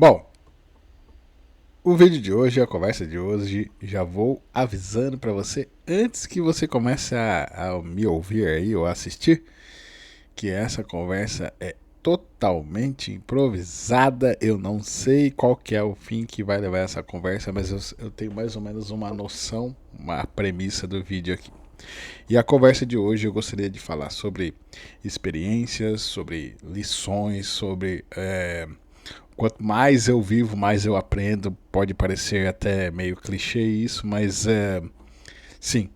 Bom, o vídeo de hoje, a conversa de hoje, já vou avisando pra você antes que você comece a me ouvir aí ou assistir, que essa conversa é totalmente improvisada. Eu não sei qual que é o fim que vai levar essa conversa, mas eu tenho mais ou menos uma noção, uma premissa do vídeo aqui. E a conversa de hoje eu gostaria de falar sobre experiências, sobre lições, sobre quanto mais eu vivo, mais eu aprendo. Pode parecer até meio clichê isso, mas sim,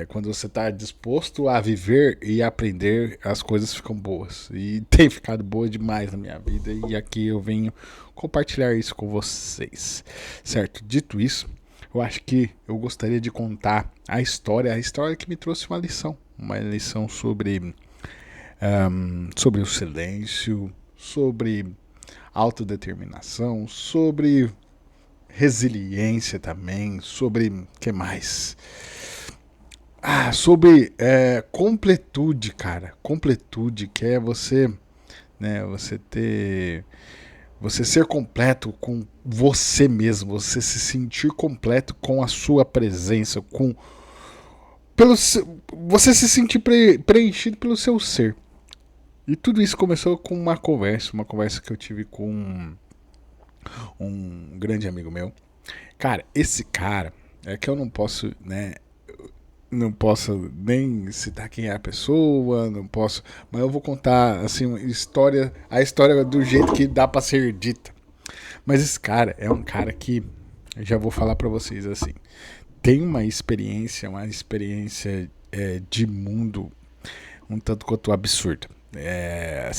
quando você está disposto a viver e aprender, as coisas ficam boas. E tem ficado boa demais na minha vida, e aqui eu venho compartilhar isso com vocês. Certo? Dito isso, eu acho que eu gostaria de contar a história que me trouxe uma lição sobre o silêncio, sobre autodeterminação, sobre resiliência também, sobre que mais? Sobre completude, cara. Completude, que é você, né, você ser completo com você mesmo, você se sentir completo com a sua presença, você se sentir preenchido pelo seu ser. E tudo isso começou com uma conversa que eu tive com um grande amigo meu. Cara, esse cara é que eu não posso, né? Não posso nem citar quem é a pessoa, não posso, mas eu vou contar assim a história do jeito que dá pra ser dita. Mas esse cara é um cara que eu já vou falar pra vocês assim, tem uma experiência de mundo um tanto quanto absurda. É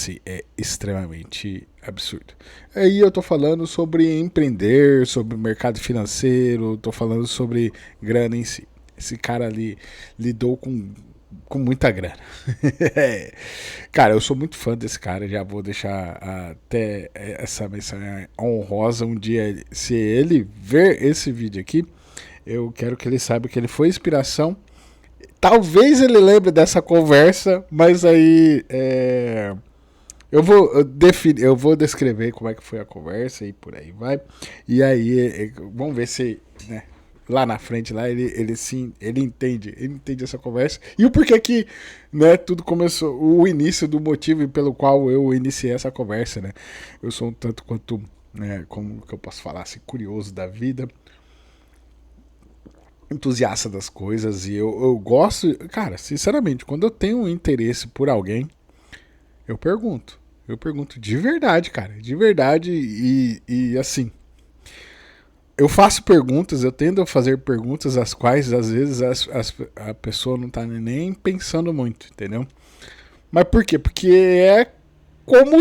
extremamente absurdo. Aí eu tô falando sobre empreender, sobre mercado financeiro, tô falando sobre grana em si. Esse cara ali lidou com muita grana. Cara, eu sou muito fã desse cara, já vou deixar até essa mensagem honrosa um dia. Se ele ver esse vídeo aqui, eu quero que ele saiba que ele foi inspiração. Talvez ele lembre dessa conversa, mas aí eu vou descrever como é que foi a conversa e por aí vai. E aí vamos ver se, né, lá na frente lá ele entende essa conversa e o porquê que, né, tudo começou, o início do motivo pelo qual eu iniciei essa conversa, né? Eu sou um tanto quanto, né, como que eu posso falar assim, curioso da vida, entusiasta das coisas, e eu gosto, cara, sinceramente, quando eu tenho um interesse por alguém, eu pergunto. Eu pergunto de verdade, cara, de verdade, e assim, eu faço perguntas, eu tendo a fazer perguntas as quais às vezes a pessoa não tá nem pensando muito, entendeu? Mas por quê? Porque é como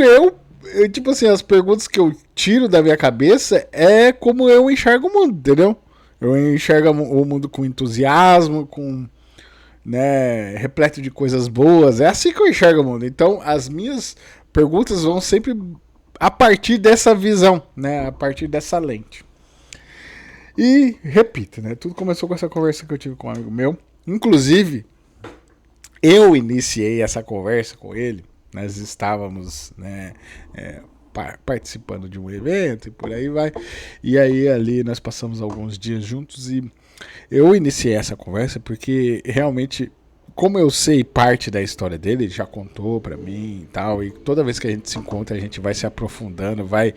tipo assim, as perguntas que eu tiro da minha cabeça é como eu enxergo o mundo, entendeu? Eu enxergo o mundo com entusiasmo, com, né, repleto de coisas boas. É assim que eu enxergo o mundo. Então, as minhas perguntas vão sempre a partir dessa visão, né, a partir dessa lente. E repito, né, tudo começou com essa conversa que eu tive com um amigo meu. Inclusive, eu iniciei essa conversa com ele. Nós estávamos, né, participando de um evento e por aí vai. E aí ali nós passamos alguns dias juntos e eu iniciei essa conversa porque realmente, como eu sei parte da história dele, ele já contou pra mim e tal, e toda vez que a gente se encontra a gente vai se aprofundando, vai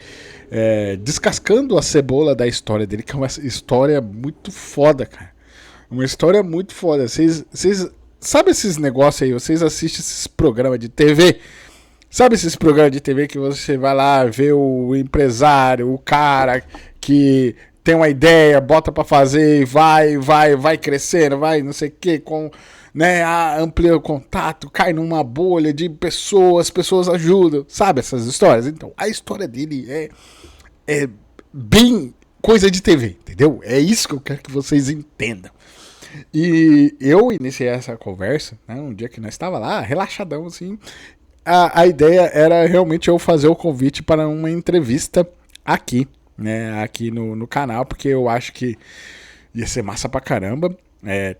descascando a cebola da história dele, que é uma história muito foda, cara. Uma história muito foda. Vocês sabe esses negócios aí, vocês assistem esses programas de TV? Sabe esses programas de TV que você vai lá ver o empresário, o cara que tem uma ideia, bota pra fazer, vai crescendo, vai não sei o que, com, né, amplia o contato, cai numa bolha de pessoas, pessoas ajudam, sabe essas histórias? Então, a história dele é bem coisa de TV, entendeu? É isso que eu quero que vocês entendam. E eu iniciei essa conversa, né, um dia que nós estava lá, relaxadão assim. A ideia era realmente eu fazer o convite para uma entrevista aqui, né, aqui no canal, porque eu acho que ia ser massa pra caramba.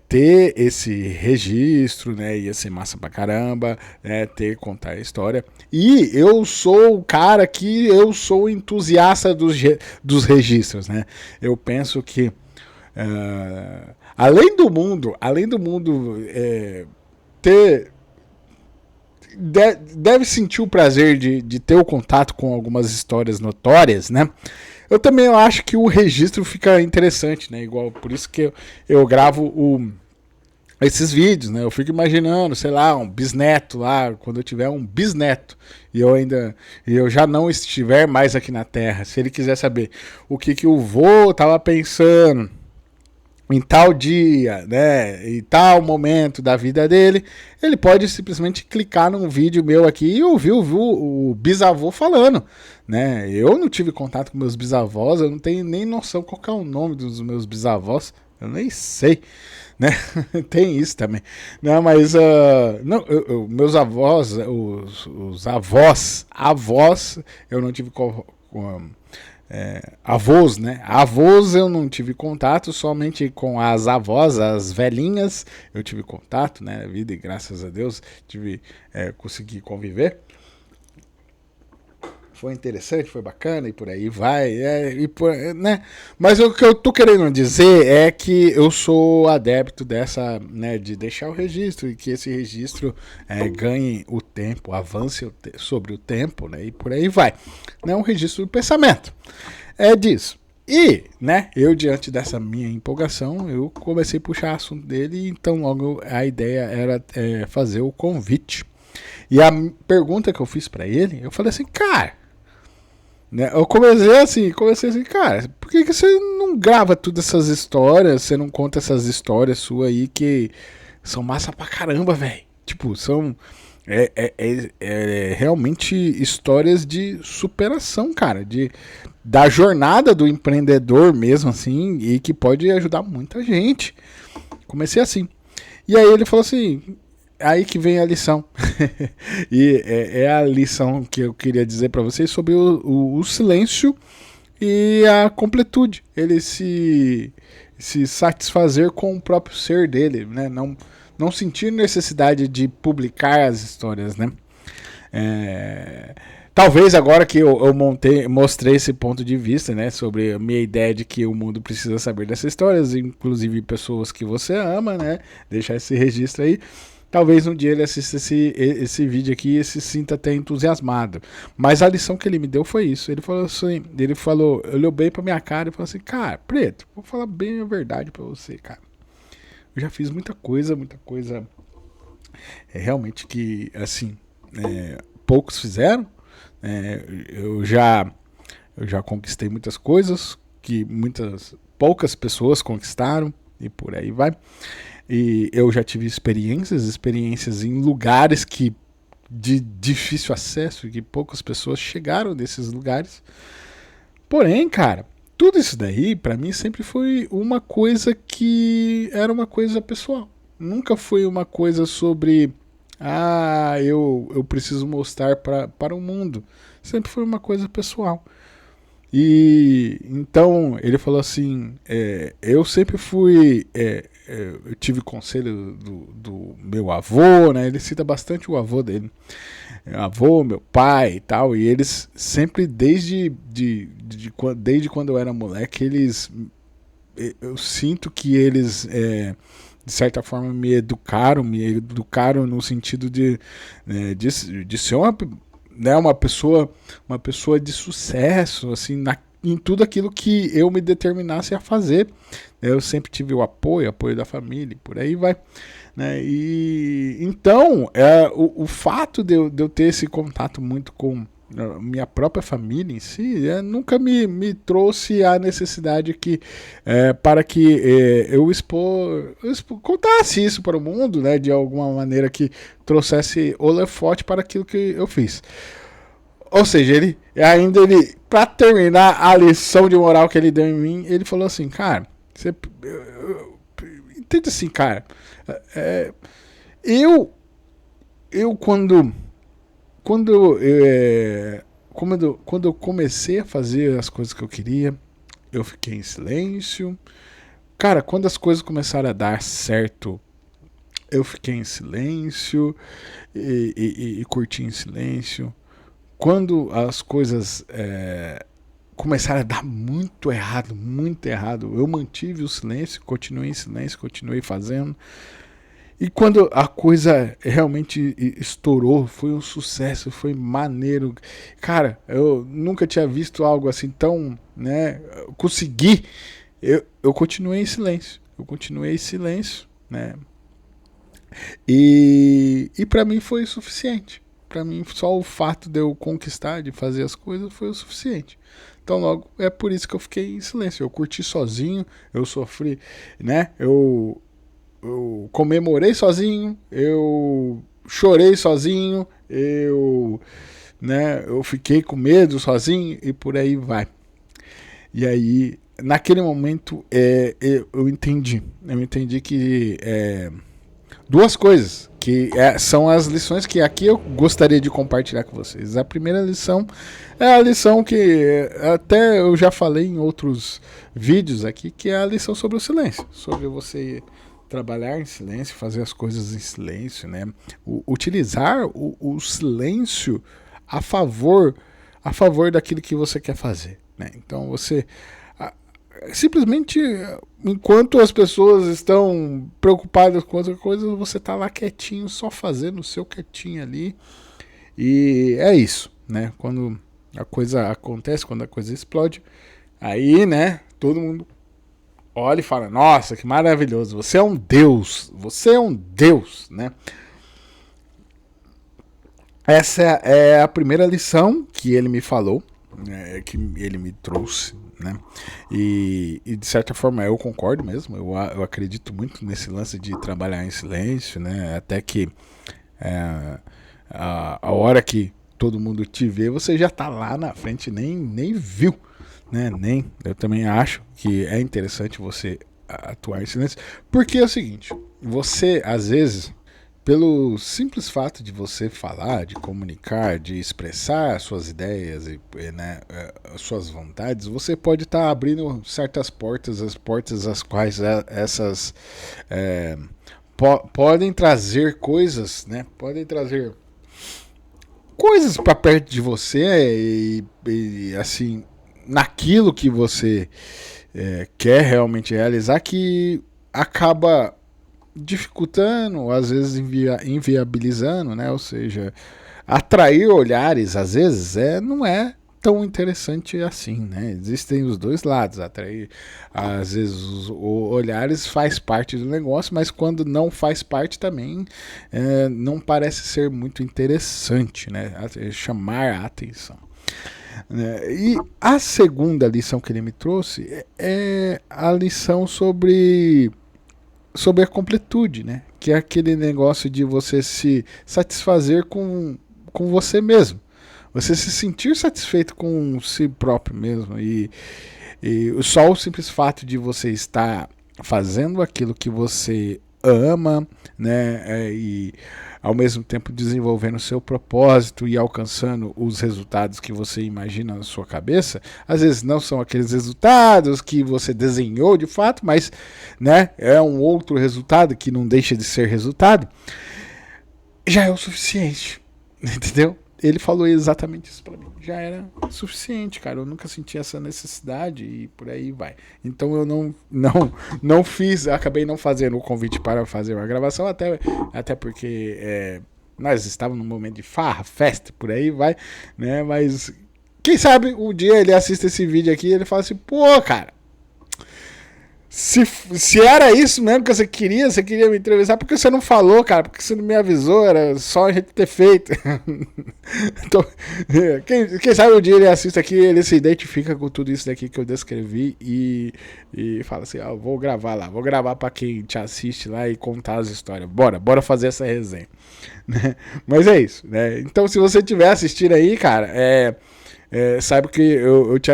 ter esse registro, né, ia ser massa pra caramba, né, contar a história. E eu sou o cara que eu sou entusiasta dos registros, né? Eu penso que além do mundo ter deve sentir o prazer de ter o contato com algumas histórias notórias, né? Eu também acho que o registro fica interessante, né? Igual por isso que eu gravo esses vídeos, né? Eu fico imaginando, sei lá, um bisneto lá, quando eu tiver um bisneto e eu já não estiver mais aqui na Terra, se ele quiser saber o que o vô tava pensando em tal dia, né, em tal momento da vida dele, ele pode simplesmente clicar num vídeo meu aqui e ouvir o bisavô falando, né? Eu não tive contato com meus bisavós, eu não tenho nem noção qual é o nome dos meus bisavós, eu nem sei, né? Tem isso também. Não, mas não, meus avós, os avós, eu não tive avós, né? Avós eu não tive contato, somente com as avós, as velhinhas, eu tive contato, né? Vida e graças a Deus consegui conviver. Foi interessante, foi bacana e por aí vai, né? Mas o que eu tô querendo dizer é que eu sou adepto dessa, né, de deixar o registro e que esse registro ganhe o tempo, avance sobre o tempo, né? E por aí vai. Não é um registro do pensamento, é disso. E, né, eu diante dessa minha empolgação, eu comecei a puxar assunto dele, então logo a ideia era fazer o convite. E a pergunta que eu fiz para ele, eu falei assim, cara, né, eu comecei assim, cara, por que você não grava todas essas histórias, você não conta essas histórias suas aí que são massa pra caramba, velho? Tipo, são realmente histórias de superação, cara, da jornada do empreendedor mesmo, assim, e que pode ajudar muita gente. Comecei assim. E aí ele falou assim, aí que vem a lição. E é a lição que eu queria dizer para vocês sobre o silêncio e a completude. Ele se satisfazer com o próprio ser dele, né? Não sentir necessidade de publicar as histórias, né? Talvez agora que eu mostrei esse ponto de vista, né, sobre a minha ideia de que o mundo precisa saber dessas histórias, inclusive pessoas que você ama, né, deixar esse registro aí. Talvez um dia ele assista esse vídeo aqui e se sinta até entusiasmado. Mas a lição que ele me deu foi isso. Ele falou, olhou bem pra minha cara e falou assim, cara, Preto, vou falar bem a verdade pra você, cara. Eu já fiz muita coisa realmente que, assim, poucos fizeram. Eu já conquistei muitas coisas que poucas pessoas conquistaram e por aí vai. E eu já tive experiências em lugares de difícil acesso e que poucas pessoas chegaram desses lugares. Porém, cara, tudo isso daí para mim sempre foi uma coisa que era uma coisa pessoal. Nunca foi uma coisa sobre eu preciso mostrar para o mundo. Sempre foi uma coisa pessoal. E então ele falou assim, eu sempre fui, eu tive conselho do meu avô, né? Ele cita bastante o avô dele, meu avô, meu pai e tal, e eles sempre desde quando eu era moleque, eu sinto que eles de certa forma me educaram no sentido de ser uma pessoa de sucesso, assim, em tudo aquilo que eu me determinasse a fazer. Eu sempre tive o apoio da família, por aí vai. Né? E então, o fato de eu ter esse contato muito com minha própria família em si, nunca me trouxe a necessidade para que eu contasse isso para o mundo, né, de alguma maneira que trouxesse holofote para aquilo que eu fiz. Ou seja, ele para terminar a lição de moral que ele deu em mim, ele falou assim, cara, entende assim, cara, eu quando eu comecei a fazer as coisas que eu queria, eu fiquei em silêncio, Cara, quando as coisas começaram a dar certo, eu fiquei em silêncio e curti em silêncio. Quando as coisas começaram a dar muito errado, eu mantive o silêncio, continuei em silêncio, continuei fazendo. E quando a coisa realmente estourou, foi um sucesso, foi maneiro. Cara, eu nunca tinha visto algo assim tão, né? Consegui. Eu continuei em silêncio. Eu continuei em silêncio, né? E para mim foi o suficiente. Para mim, só o fato de eu conquistar, de fazer as coisas, foi o suficiente. Então, logo, é por isso que eu fiquei em silêncio. Eu curti sozinho, eu sofri, né? Eu comemorei sozinho, eu chorei sozinho, eu fiquei com medo sozinho e por aí vai. E aí, naquele momento, eu entendi que duas coisas que são as lições que aqui eu gostaria de compartilhar com vocês. A primeira lição é a lição que até eu já falei em outros vídeos aqui, que é a lição sobre o silêncio, sobre você trabalhar em silêncio, fazer as coisas em silêncio, né? Utilizar o silêncio a favor daquilo que você quer fazer, né? Então você simplesmente, enquanto as pessoas estão preocupadas com outra coisa, você tá lá quietinho, só fazendo o seu quietinho ali. E é isso, né? Quando a coisa acontece, quando a coisa explode, aí, né, todo mundo olha e fala: nossa, que maravilhoso, você é um Deus, né? Essa é a primeira lição que ele me falou, que ele me trouxe, né? E de certa forma eu concordo mesmo, eu acredito muito nesse lance de trabalhar em silêncio, né? Até que a hora que todo mundo te vê, você já tá lá na frente, nem viu, né? Eu também acho que é interessante você atuar em silêncio, porque é o seguinte, você às vezes, pelo simples fato de você falar, de comunicar, de expressar suas ideias e, né, suas vontades, você pode estar abrindo certas portas, as portas às quais essas podem trazer coisas, né? Podem trazer coisas para perto de você e assim, naquilo que você quer realmente realizar, que acaba dificultando, às vezes inviabilizando, né? Ou seja, atrair olhares, às vezes, não é tão interessante assim, né? Existem os dois lados. Atrair, às vezes, os olhares faz parte do negócio, mas quando não faz parte também, não parece ser muito interessante, né? Chamar a atenção. E a segunda lição que ele me trouxe é a lição sobre a completude, né? Que é aquele negócio de você se satisfazer com você mesmo. Você se sentir satisfeito com si próprio mesmo. E só o simples fato de você estar fazendo aquilo que você ama, né? E ao mesmo tempo desenvolvendo o seu propósito e alcançando os resultados que você imagina na sua cabeça. Às vezes não são aqueles resultados que você desenhou de fato, mas, né, é um outro resultado que não deixa de ser resultado. Já é o suficiente, entendeu? Ele falou exatamente isso pra mim. Já era suficiente, cara. Eu nunca senti essa necessidade e por aí vai. Então eu não fiz, acabei não fazendo o convite para fazer uma gravação, até porque nós estávamos num momento de farra, festa, por aí vai, né? Mas quem sabe um dia ele assiste esse vídeo aqui e ele fala assim: pô, cara, se era isso mesmo que você queria me entrevistar, por que você não falou, cara? Por que você não me avisou? Era só a gente ter feito. Então, quem sabe um dia ele assiste aqui, ele se identifica com tudo isso daqui que eu descrevi e fala assim: vou gravar pra quem te assiste lá e contar as histórias. Bora fazer essa resenha. Né? Mas é isso, né? Então, se você estiver assistindo aí, cara, saiba que eu te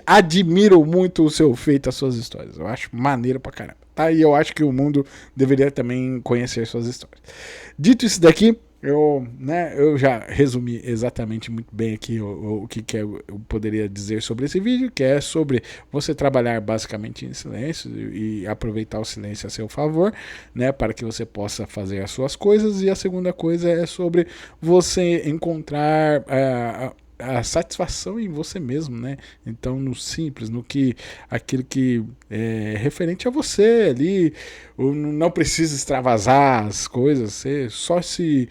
admiro muito o seu feito, as suas histórias. Eu acho maneiro pra caramba. Tá? E eu acho que o mundo deveria também conhecer suas histórias. Dito isso daqui, eu já resumi exatamente muito bem aqui o que eu poderia dizer sobre esse vídeo, que é sobre você trabalhar basicamente em silêncio e aproveitar o silêncio a seu favor, né, para que você possa fazer as suas coisas. E a segunda coisa é sobre você encontrar a satisfação em você mesmo, né? Então, no simples, no que aquilo que é referente a você ali, não precisa extravasar as coisas, você só se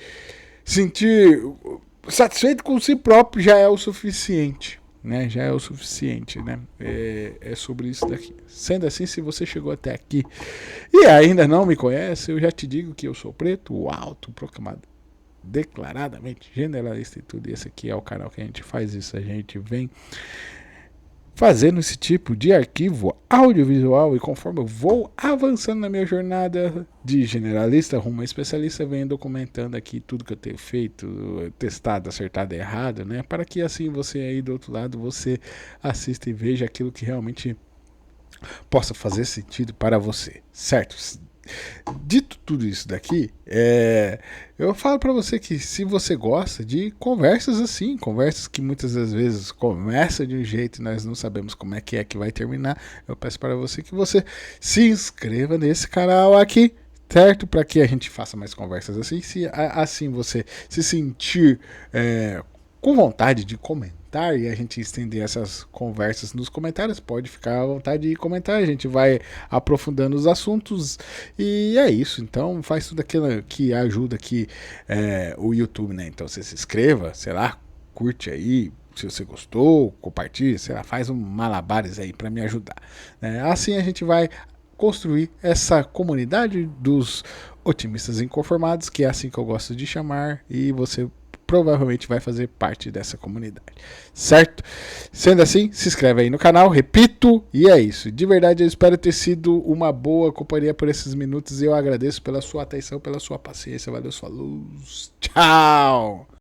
sentir satisfeito com si próprio já é o suficiente. Né, já é o suficiente, né? É sobre isso daqui. Sendo assim, se você chegou até aqui e ainda não me conhece, eu já te digo que eu sou preto, o alto, proclamado, declaradamente generalista e tudo. E esse aqui é o canal que a gente faz isso. A gente vem fazendo esse tipo de arquivo audiovisual, e conforme eu vou avançando na minha jornada de generalista rumo a especialista, venho documentando aqui tudo que eu tenho feito, testado, acertado, errado, né? Para que assim você aí do outro lado, você assista e veja aquilo que realmente possa fazer sentido para você, certo? Dito tudo isso daqui, eu falo para você que se você gosta de conversas assim, conversas que muitas das vezes começam de um jeito e nós não sabemos como é que vai terminar, eu peço para você que você se inscreva nesse canal aqui, certo? Para que a gente faça mais conversas assim, se assim você se sentir com vontade de comentar e a gente estender essas conversas nos comentários, pode ficar à vontade de comentar, a gente vai aprofundando os assuntos e é isso. Então faz tudo aquilo que ajuda aqui o YouTube, né? Então você se inscreva, sei lá, curte aí, se você gostou, compartilhe, sei lá, faz um malabares aí para me ajudar, né? Assim a gente vai construir essa comunidade dos otimistas inconformados, que é assim que eu gosto de chamar, e você provavelmente vai fazer parte dessa comunidade, certo? Sendo assim, se inscreve aí no canal, repito, e é isso. De verdade, eu espero ter sido uma boa companhia por esses minutos e eu agradeço pela sua atenção, pela sua paciência. Valeu, falou, tchau!